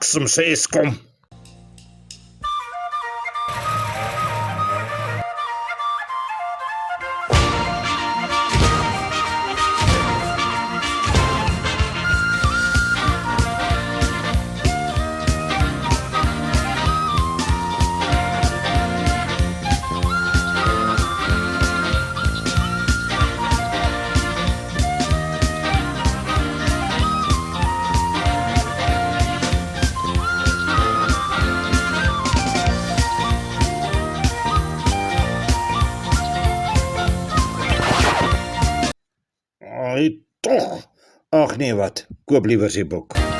bliksem ses kom. Ai, tog. Ag nee wat, koop liewer se boek.